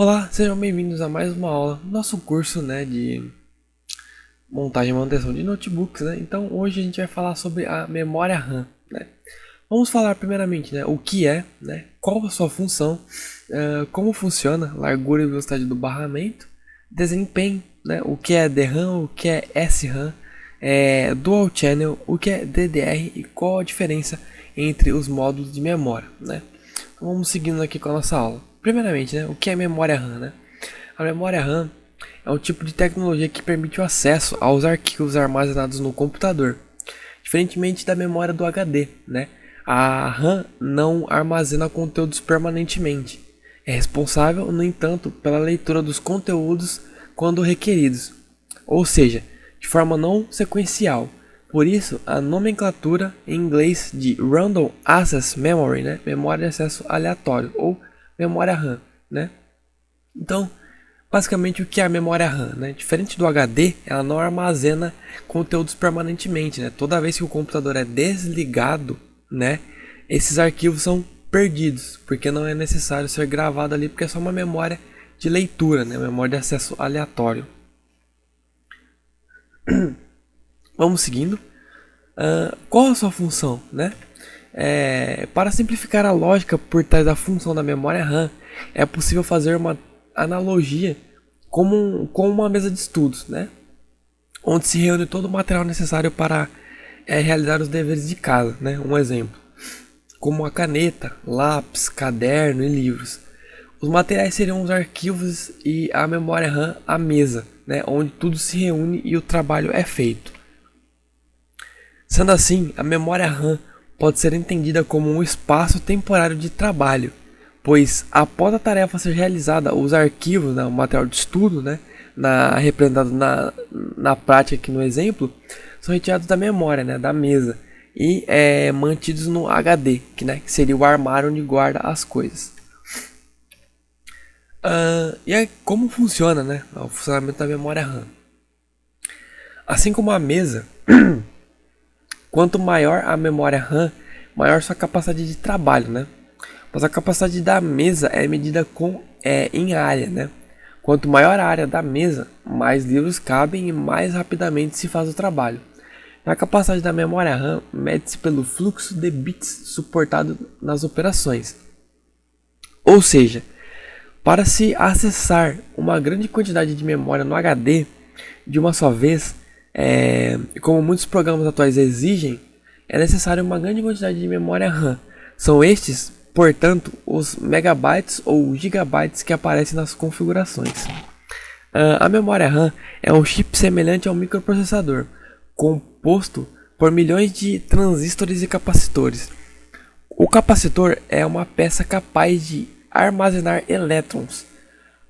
Olá, sejam bem-vindos a mais uma aula do nosso curso, de montagem e manutenção de notebooks, Então, hoje a gente vai falar sobre a memória RAM, Vamos falar primeiramente, o que é, qual a sua função, como funciona, largura e velocidade do barramento, desempenho, o que é DRAM, o que é SRAM, Dual Channel, o que é DDR e qual a diferença entre os módulos de memória, Então, vamos seguindo aqui com a nossa aula. Primeiramente, o que é memória RAM, A memória RAM é um tipo de tecnologia que permite o acesso aos arquivos armazenados no computador, diferentemente da memória do HD, A RAM não armazena conteúdos permanentemente. É responsável, no entanto, pela leitura dos conteúdos quando requeridos, ou seja, de forma não sequencial. Por isso, a nomenclatura em inglês de Random Access Memory, memória de acesso aleatório, ou memória RAM, Então, basicamente o que é a memória RAM, Diferente do HD, ela não armazena conteúdos permanentemente, Toda vez que o computador é desligado, esses arquivos são perdidos, porque não é necessário ser gravado ali, porque é só uma memória de leitura, memória de acesso aleatório. Vamos seguindo. Qual a sua função, para simplificar a lógica por trás da função da memória RAM, é possível fazer uma analogia com uma mesa de estudos, onde se reúne todo o material necessário para realizar os deveres de casa, Um exemplo, como a caneta, lápis, caderno e livros. Os materiais seriam os arquivos e a memória RAM a mesa, onde tudo se reúne e o trabalho é feito. Sendo assim, a memória RAM pode ser entendida como um espaço temporário de trabalho, pois após a tarefa ser realizada, os arquivos, o material de estudo, representado na prática aqui no exemplo, são retirados da memória, da mesa, e mantidos no HD, que seria o armário onde guarda as coisas. E aí, como funciona o funcionamento da memória RAM? Assim como a mesa, quanto maior a memória RAM, maior sua capacidade de trabalho, Mas a capacidade da mesa é medida em área, Quanto maior a área da mesa, mais livros cabem e mais rapidamente se faz o trabalho. A capacidade da memória RAM mede-se pelo fluxo de bits suportado nas operações. Ou seja, para se acessar uma grande quantidade de memória no HD de uma só vez, como muitos programas atuais exigem, é necessário uma grande quantidade de memória RAM. São estes, portanto, os megabytes ou gigabytes que aparecem nas configurações. A memória RAM é um chip semelhante ao microprocessador, composto por milhões de transistores e capacitores. O capacitor é uma peça capaz de armazenar elétrons.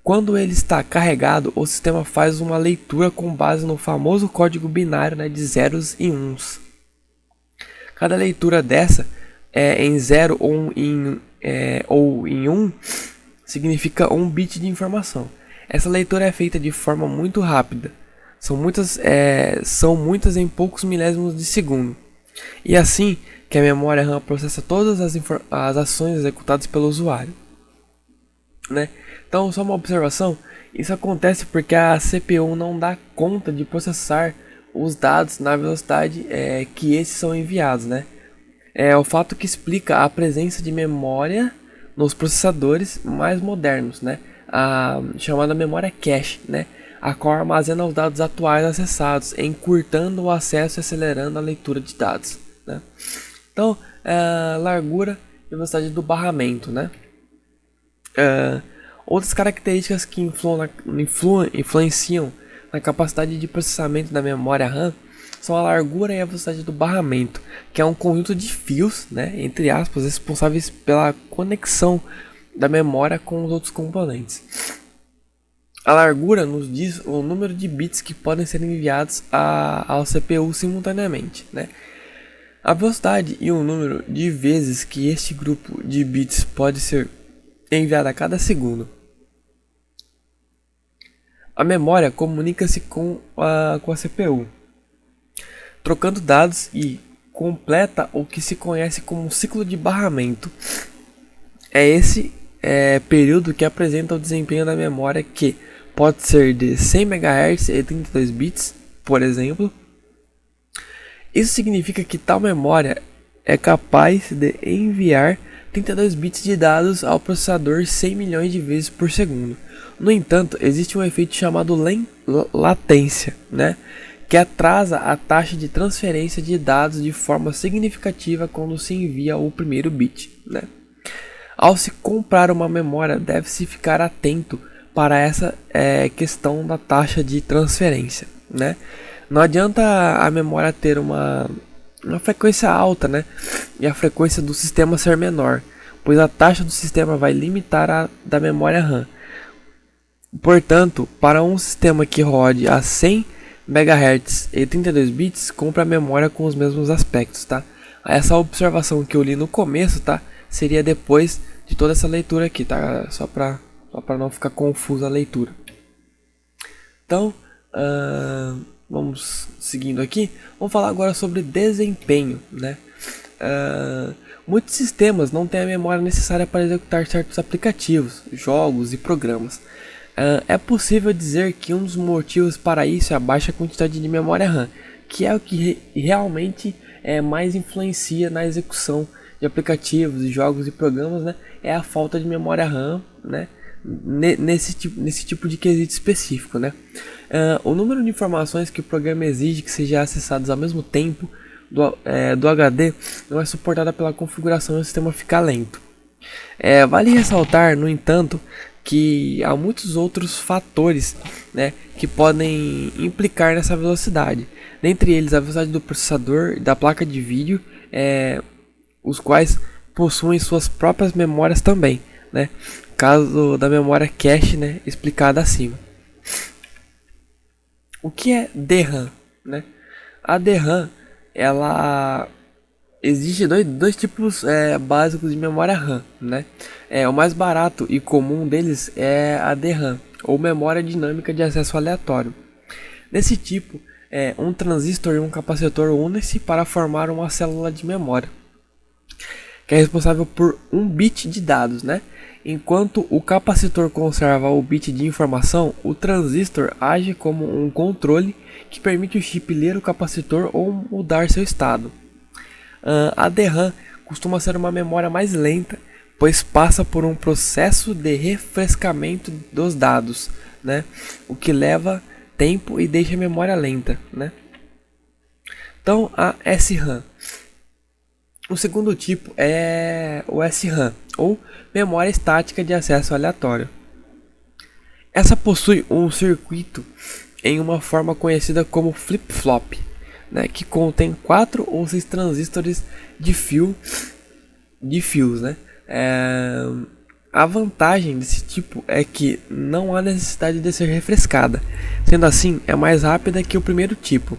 Quando ele está carregado, o sistema faz uma leitura com base no famoso código binário de zeros e uns. Cada leitura dessa em 0 ou em 1 significa um bit de informação. Essa leitura é feita de forma muito rápida. São muitas em poucos milésimos de segundo. E assim que a memória RAM processa todas as ações executadas pelo usuário. Então, só uma observação, isso acontece porque a CPU não dá conta de processar os dados na velocidade que esses são enviados, É o fato que explica a presença de memória nos processadores mais modernos, A chamada memória cache, A qual armazena os dados atuais acessados, encurtando o acesso e acelerando a leitura de dados, Então, largura e velocidade do barramento, Outras características que influenciam na capacidade de processamento da memória RAM são a largura e a velocidade do barramento, que é um conjunto de fios, entre aspas, responsáveis pela conexão da memória com os outros componentes. A largura nos diz o número de bits que podem ser enviados ao CPU simultaneamente, A velocidade e o número de vezes que este grupo de bits pode ser enviado a cada segundo. A memória comunica-se com a CPU, trocando dados e completa o que se conhece como ciclo de barramento. É esse período que apresenta o desempenho da memória, que pode ser de 100 MHz e 32 bits, por exemplo. Isso significa que tal memória é capaz de enviar 32 bits de dados ao processador 100 milhões de vezes por segundo. No entanto, existe um efeito chamado latência, né, que atrasa a taxa de transferência de dados de forma significativa quando se envia o primeiro bit, né? Ao se comprar uma memória, deve-se ficar atento para essa questão da taxa de transferência, né? Não adianta a memória ter uma frequência alta, né, e a frequência do sistema ser menor, pois a taxa do sistema vai limitar a da memória RAM. Portanto, para um sistema que rode a 100 MHz e 32 bits, compre a memória com os mesmos aspectos, tá? Essa observação que eu li no começo, tá, seria depois de toda essa leitura aqui, tá? Só para não ficar confusa a leitura. Então, vamos seguindo aqui. Vamos falar agora sobre desempenho, né? Muitos sistemas não têm a memória necessária para executar certos aplicativos, jogos e programas. É possível dizer que um dos motivos para isso é a baixa quantidade de memória RAM, que é o que realmente mais influencia na execução de aplicativos, de jogos e programas, né? É a falta de memória RAM, né? Nesse tipo de quesito específico, né? O número de informações que o programa exige que sejam acessadas ao mesmo tempo do HD não é suportada pela configuração e o sistema fica lento. Vale ressaltar, no entanto, que há muitos outros fatores, né, que podem implicar nessa velocidade. Dentre eles, a velocidade do processador e da placa de vídeo, os quais possuem suas próprias memórias também, né? Caso da memória cache, né, explicada acima. O que é DRAM, né? A DRAM, ela existe dois tipos básicos de memória RAM, né? O mais barato e comum deles é a DRAM, ou memória dinâmica de acesso aleatório. Nesse tipo, um transistor e um capacitor unem-se para formar uma célula de memória, que é responsável por um bit de dados, né? Enquanto o capacitor conserva o bit de informação, o transistor age como um controle que permite o chip ler o capacitor ou mudar seu estado. A DRAM costuma ser uma memória mais lenta, pois passa por um processo de refrescamento dos dados, né? O que leva tempo e deixa a memória lenta, né? Então, a SRAM. O segundo tipo é o SRAM, ou memória estática de acesso aleatório. Essa possui um circuito em uma forma conhecida como flip-flop, né, que contém 4 ou 6 transistores de fios, né? A vantagem desse tipo é que não há necessidade de ser refrescada, sendo assim é mais rápida que o primeiro tipo.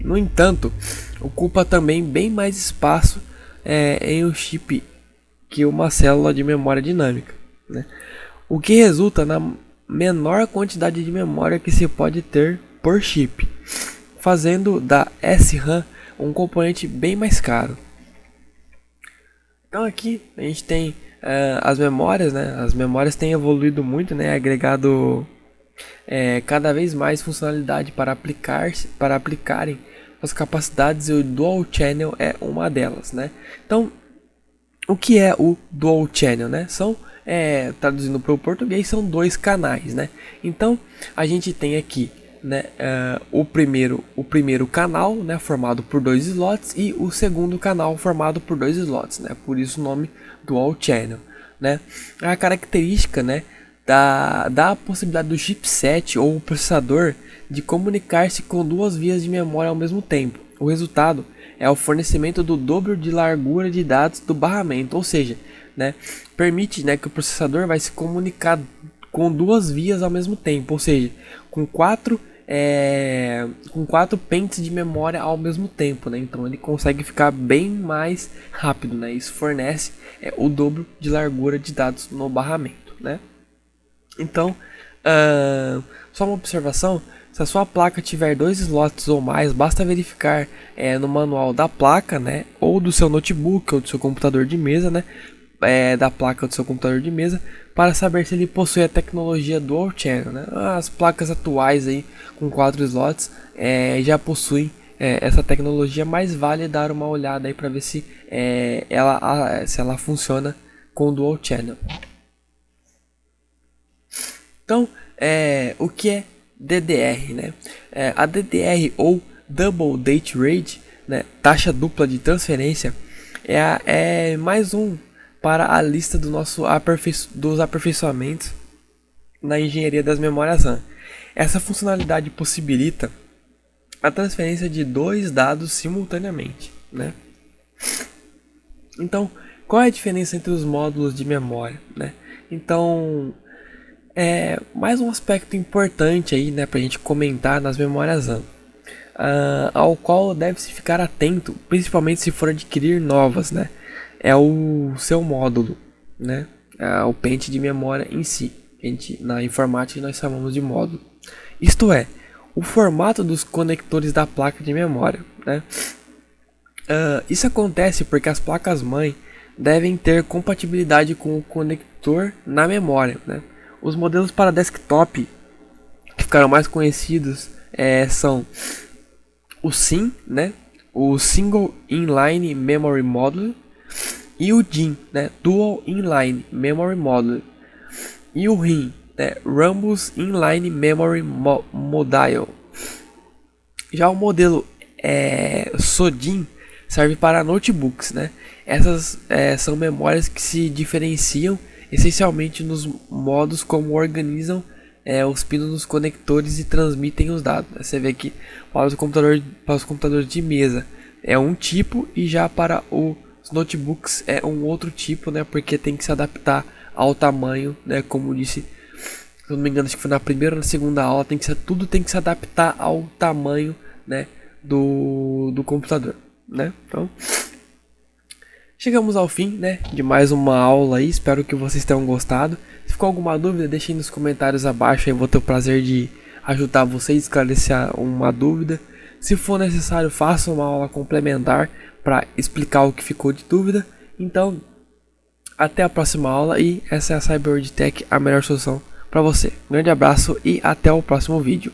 No entanto, ocupa também bem mais espaço em um chip que uma célula de memória dinâmica, né? O que resulta na menor quantidade de memória que se pode ter por chip, fazendo da SRAM um componente bem mais caro. Então aqui a gente tem as memórias, né? As memórias têm evoluído muito, né? Agregado cada vez mais funcionalidade para aplicarem as capacidades, e o Dual Channel é uma delas, né? Então, o que é o Dual Channel, né? São, traduzindo para o português, são 2 canais, né? Então, a gente tem aqui, né, o primeiro canal, né, formado por 2 slots, e o segundo canal formado por 2 slots, né? Por isso o nome Dual Channel, né? A característica, né, dá a possibilidade do chipset ou o processador de comunicar-se com 2 vias de memória ao mesmo tempo. O resultado é o fornecimento do dobro de largura de dados do barramento, ou seja, né, permite, né, que o processador vai se comunicar com 2 vias ao mesmo tempo, ou seja, com 4 pentes de memória ao mesmo tempo, né? Então ele consegue ficar bem mais rápido, né? Isso fornece o dobro de largura de dados no barramento, né? Então, só uma observação: se a sua placa tiver 2 slots ou mais, basta verificar no manual da placa, né, ou do seu notebook ou do seu computador de mesa, né, da placa do seu computador de mesa para saber se ele possui a tecnologia Dual Channel, né? As placas atuais aí com 4 slots já possuem essa tecnologia, mas vale dar uma olhada aí para ver se ela funciona com Dual Channel. Então, o que é DDR, né? A DDR ou Double Date Rate, né, taxa dupla de transferência, é mais um para a lista dos aperfeiçoamentos na engenharia das memórias RAM. Essa funcionalidade possibilita a transferência de 2 dados simultaneamente, né? Então, qual é a diferença entre os módulos de memória, né? Então, mais um aspecto importante aí, né, para a gente comentar nas memórias RAM, ao qual deve-se ficar atento, principalmente se for adquirir novas, né? É o seu módulo, né? O pente de memória em si. Na informática nós chamamos de módulo. Isto é, o formato dos conectores da placa de memória, né? Isso acontece porque as placas-mãe devem ter compatibilidade com o conector na memória, né? Os modelos para desktop que ficaram mais conhecidos são o SIM, né? O Single Inline Memory Module, e o DIMM, né? Dual Inline Memory Module, e o RIM, né? Rhombus Inline Memory Module. Já o modelo SODIMM serve para notebooks, né? Essas são memórias que se diferenciam essencialmente nos modos como organizam os pinos nos conectores e transmitem os dados. Você vê que para os computadores de mesa é um tipo, e já para os notebooks é um outro tipo, né? Porque tem que se adaptar ao tamanho, né? Como disse, se não me engano, acho que foi na primeira ou na segunda aula, tudo tem que se adaptar ao tamanho, né? Do computador, né? Então, chegamos ao fim, né, de mais uma aula aí. Espero que vocês tenham gostado. Se ficou alguma dúvida, deixem nos comentários abaixo. Eu vou ter o prazer de ajudar vocês a esclarecer uma dúvida. Se for necessário, faça uma aula complementar para explicar o que ficou de dúvida. Então, até a próxima aula, e essa é a CyberWord Tech, a melhor solução para você. Um grande abraço e até o próximo vídeo.